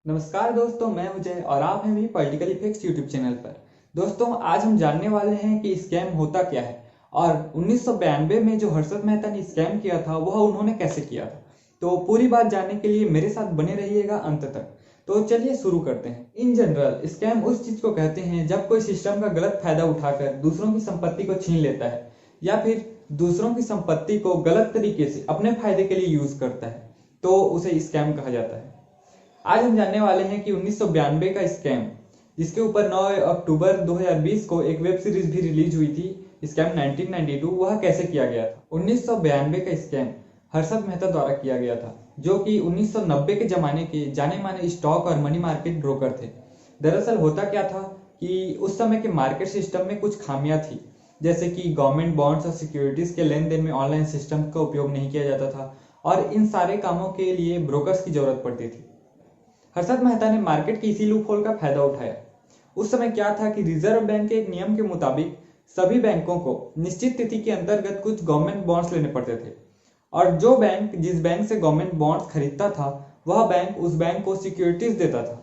नमस्कार दोस्तों, मैं विजय और आप हैं भी पॉलिटिकल इफेक्ट्स यूट्यूब चैनल पर। दोस्तों, आज हम जानने वाले हैं कि स्कैम होता क्या है और 1992 में जो हर्षद मेहता ने स्कैम किया था वह उन्होंने कैसे किया था। तो पूरी बात जानने के लिए मेरे साथ बने रहिएगा अंत तक। तो चलिए शुरू करते हैं। इन जनरल स्कैम उस चीज को कहते हैं जब कोई सिस्टम का गलत फायदा उठाकर दूसरों की संपत्ति को छीन लेता है या फिर दूसरों की संपत्ति को गलत तरीके से अपने फायदे के लिए यूज करता है, तो उसे स्कैम कहा जाता है। आज हम जानने वाले हैं कि 1992 का स्कैम, जिसके ऊपर 9 अक्टूबर 2020 को एक वेब सीरीज भी रिलीज हुई थी, स्कैम 1992, वह कैसे किया गया था। 1992 का स्कैम हर्षद मेहता द्वारा किया गया था, जो कि 1990 के जमाने के जाने माने स्टॉक और मनी मार्केट ब्रोकर थे। दरअसल होता क्या था कि उस समय के मार्केट सिस्टम में कुछ खामियां थी, जैसे कि गवर्नमेंट बॉन्ड्स और सिक्योरिटीज के लेन देन में ऑनलाइन सिस्टम का उपयोग नहीं किया जाता था और इन सारे कामों के लिए ब्रोकर्स की जरूरत पड़ती थी। हर्षद मेहता ने मार्केट की इसी लूपहोल का फायदा उठाया। उस समय क्या था कि रिजर्व बैंक के एक नियम के मुताबिक सभी बैंकों को निश्चित तिथि के अंतर्गत कुछ गवर्नमेंट बॉन्ड्स लेने पड़ते थे और जो बैंक जिस बैंक से गवर्नमेंट बॉन्ड्स खरीदता था वह बैंक उस बैंक को सिक्योरिटीज देता था।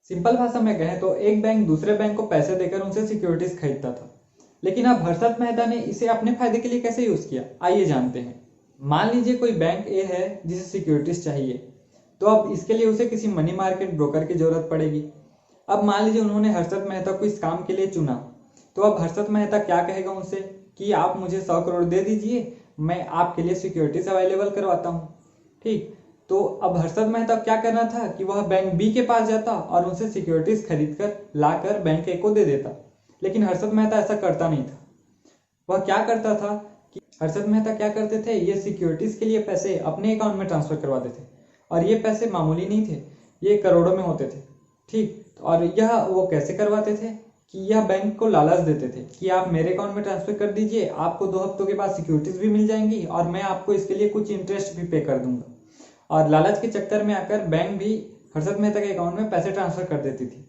सिंपल भाषा में कहें तो एक बैंक दूसरे बैंक को पैसे देकर उनसे सिक्योरिटीज खरीदता था। लेकिन अब हर्षद मेहता ने इसे अपने फायदे के लिए कैसे यूज किया, आइए जानते हैं। मान लीजिए कोई बैंक ए है जिसे सिक्योरिटीज चाहिए, तो अब इसके लिए उसे किसी मनी मार्केट ब्रोकर की जरूरत पड़ेगी। अब मान लीजिए उन्होंने हर्षद मेहता को इस काम के लिए चुना, तो अब हर्षद मेहता क्या कहेगा उनसे कि आप मुझे 100 करोड़ दे दीजिए, मैं आपके लिए सिक्योरिटीज अवेलेबल करवाता हूँ। ठीक, तो अब हर्षद मेहता क्या करना था कि वह बैंक बी के पास जाता और उनसे सिक्योरिटीज खरीद कर लाकर बैंक ए को दे देता। लेकिन हर्षद मेहता ऐसा करता नहीं था। वह क्या करता था कि हर्षद मेहता क्या करते थे, ये सिक्योरिटीज के लिए पैसे अपने अकाउंट में ट्रांसफर करवाते थे और ये पैसे मामूली नहीं थे, ये करोड़ों में होते थे। ठीक, और यह वो कैसे करवाते थे कि यह बैंक को लालच देते थे कि आप मेरे अकाउंट में ट्रांसफर कर दीजिए, आपको 2 हफ्तों के बाद सिक्योरिटीज भी मिल जाएंगी और मैं आपको इसके लिए कुछ इंटरेस्ट भी पे कर दूंगा। और लालच के चक्कर में आकर बैंक भी हर्षद मेहता के अकाउंट में पैसे ट्रांसफर कर देती थी।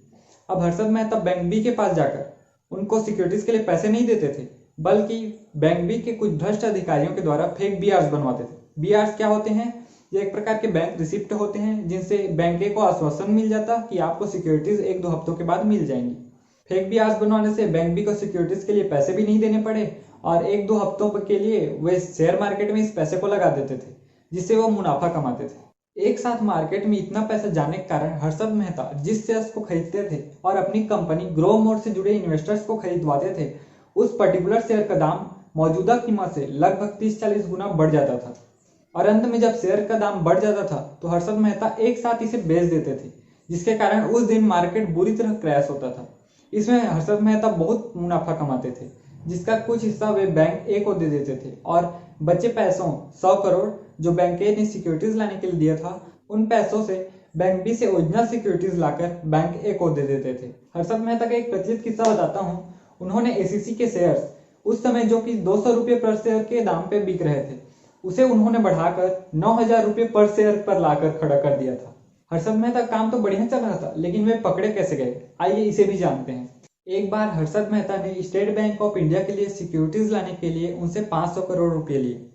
अब हर्षद मेहता बैंक बी के पास जाकर उनको सिक्योरिटीज के लिए पैसे नहीं देते थे, बल्कि बैंक बी के कुछ भ्रष्ट अधिकारियों के द्वारा फेक बीआरस बनवाते थे। बीआरस क्या होते हैं? ये एक प्रकार के बैंक रिसिप्ट होते हैं जिनसे बैंक ए को आश्वासन मिल जाता कि आपको सिक्योरिटीज 1-2 हफ्तों के बाद मिल जाएंगी। फेक बीआरस बनवाने से बैंक बी को सिक्योरिटीज के लिए पैसे भी नहीं देने पड़े और 1-2 हफ्तों के लिए वे शेयर मार्केट में इस पैसे को लगा देते थे, जिससे वो मुनाफा कमाते थे। एक साथ मार्केट में इतना पैसा जाने के कारण हर्षद मेहता जिस शेयर्स को खरीदते थे और अपनी कंपनी ग्रो मोड से जुड़े इन्वेस्टर्स को खरीदवाते थे, उस पर्टिकुलर शेयर का दाम मौजूदा कीमत से लगभग 30-40 गुना बढ़ जाता था और अंत में जब शेयर का दाम बढ़ जाता था तो हर्षद मेहता एक साथ इसे बेच देते थे, जिसके कारण उस दिन मार्केट बुरी तरह क्रैश होता था। इसमें हर्षद मेहता बहुत मुनाफा कमाते थे, जिसका कुछ हिस्सा वे बैंक ए को दे देते थे और बचे पैसों 100 करोड़ जो बैंक ए ने सिक्योरिटीज लाने के लिए दिया था, उन पैसों से बैंक बी से ओरिजिनल सिक्योरिटीज लाकर बैंक ए को दे देते थे। हर्षद मेहता का एक प्रचलित किस्सा बताता हूँ। उन्होंने एसीसी के शेयर्स उस समय जो कि 200 रुपये पर शेयर के दाम पे बिक रहे थे, उसे उन्होंने बढ़ाकर 9,000 रुपये पर शेयर पर लाकर खड़ा कर दिया था। हर्षद मेहता काम तो बढ़िया चल रहा था, लेकिन वे पकड़े कैसे गए, आइए इसे भी जानते हैं। एक बार हर्षद मेहता ने स्टेट बैंक ऑफ इंडिया के लिए सिक्योरिटीज लाने के लिए उनसे 500 करोड़ रुपये लिए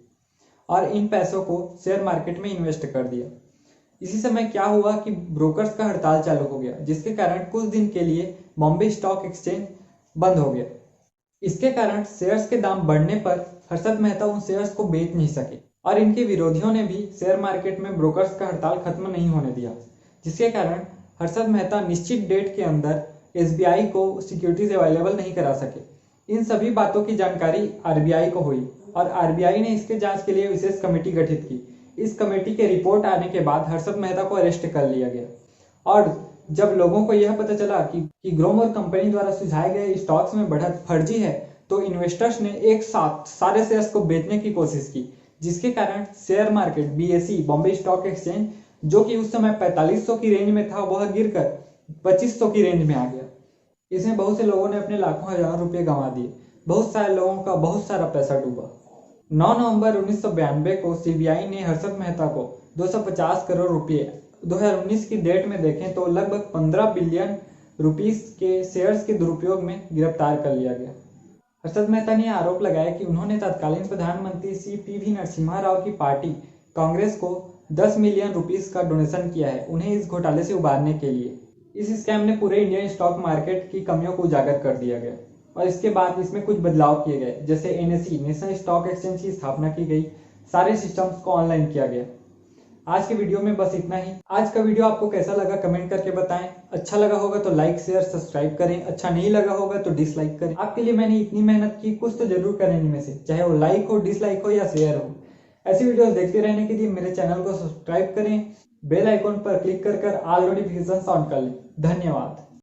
और इन पैसों को शेयर मार्केट में इन्वेस्ट कर दिया। इसी समय क्या हुआ कि ब्रोकर्स का हड़ताल चालू हो गया, जिसके कारण कुछ दिन के लिए बॉम्बे स्टॉक एक्सचेंज बंद हो गया। इसके कारण शेयर्स के दाम बढ़ने पर हर्षद मेहता उन शेयर्स को बेच नहीं सके और इनके विरोधियों ने भी शेयर मार्केट में ब्रोकर्स का हड़ताल खत्म नहीं होने दिया, जिसके कारण हर्षद मेहता निश्चित डेट के अंदर एसबीआई को सिक्योरिटीज अवेलेबल नहीं करा सके। इन सभी बातों की जानकारी आरबीआई को हुई और आरबीआई ने इसके जांच के लिए विशेष कमेटी गठित की। इस कमेटी के रिपोर्ट आने के बाद हर्षद मेहता को अरेस्ट कर लिया गया और जब लोगों को यह पता चला कि ग्रोमोर कंपनी द्वारा सुझाए गए स्टॉक्स में बढ़त फर्जी है, तो इन्वेस्टर्स ने एक साथ सारे शेयर्स को बेचने की कोशिश की, जिसके कारण share market BSE Bombay stock exchange, जो कि उस समय 4500 की रेंज में था, वह गिरकर 2500 की रेंज में आ गया। इसमें बहुत से लोगों ने अपने लाखों हजारों रुपये गंवा दिए, बहुत सारे लोगों का बहुत सारा पैसा डूबा। 9 नवंबर 1992 को सीबीआई ने हर्षद मेहता को 250 करोड़ रुपये 2019 की डेट में देखें तो लगभग 15 बिलियन रुपीस के शेयर्स के दुरुपयोग में गिरफ्तार कर लिया गया। हर्षद मेहता ने आरोप लगाया कि उन्होंने तत्कालीन प्रधानमंत्री C P V Narasimha Rao की पार्टी कांग्रेस को 10 मिलियन रुपीस का डोनेशन किया है उन्हें इस घोटाले से उबारने के लिए। इस स्कैम ने पूरे इंडियन स्टॉक मार्केट की कमियों को उजागर कर दिया गया और इसके बाद इसमें कुछ बदलाव किए गए, जैसे एनएसई नेशनल स्टॉक एक्सचेंज की स्थापना की गई, सारे सिस्टम्स को ऑनलाइन किया गया। आज के वीडियो में बस इतना ही। आज का वीडियो आपको कैसा लगा कमेंट करके बताएं। अच्छा लगा होगा तो लाइक शेयर सब्सक्राइब करें, अच्छा नहीं लगा होगा तो डिसलाइक करें। आपके लिए मैंने इतनी मेहनत की, कुछ तो जरूर करें इनमें से, चाहे वो लाइक हो, डिसलाइक हो या शेयर हो। ऐसी वीडियोस देखते रहने के लिए मेरे चैनल को सब्सक्राइब करें, बेल आइकॉन पर क्लिक कर ऑल नोटिफिकेशन ऑन कर लें। धन्यवाद।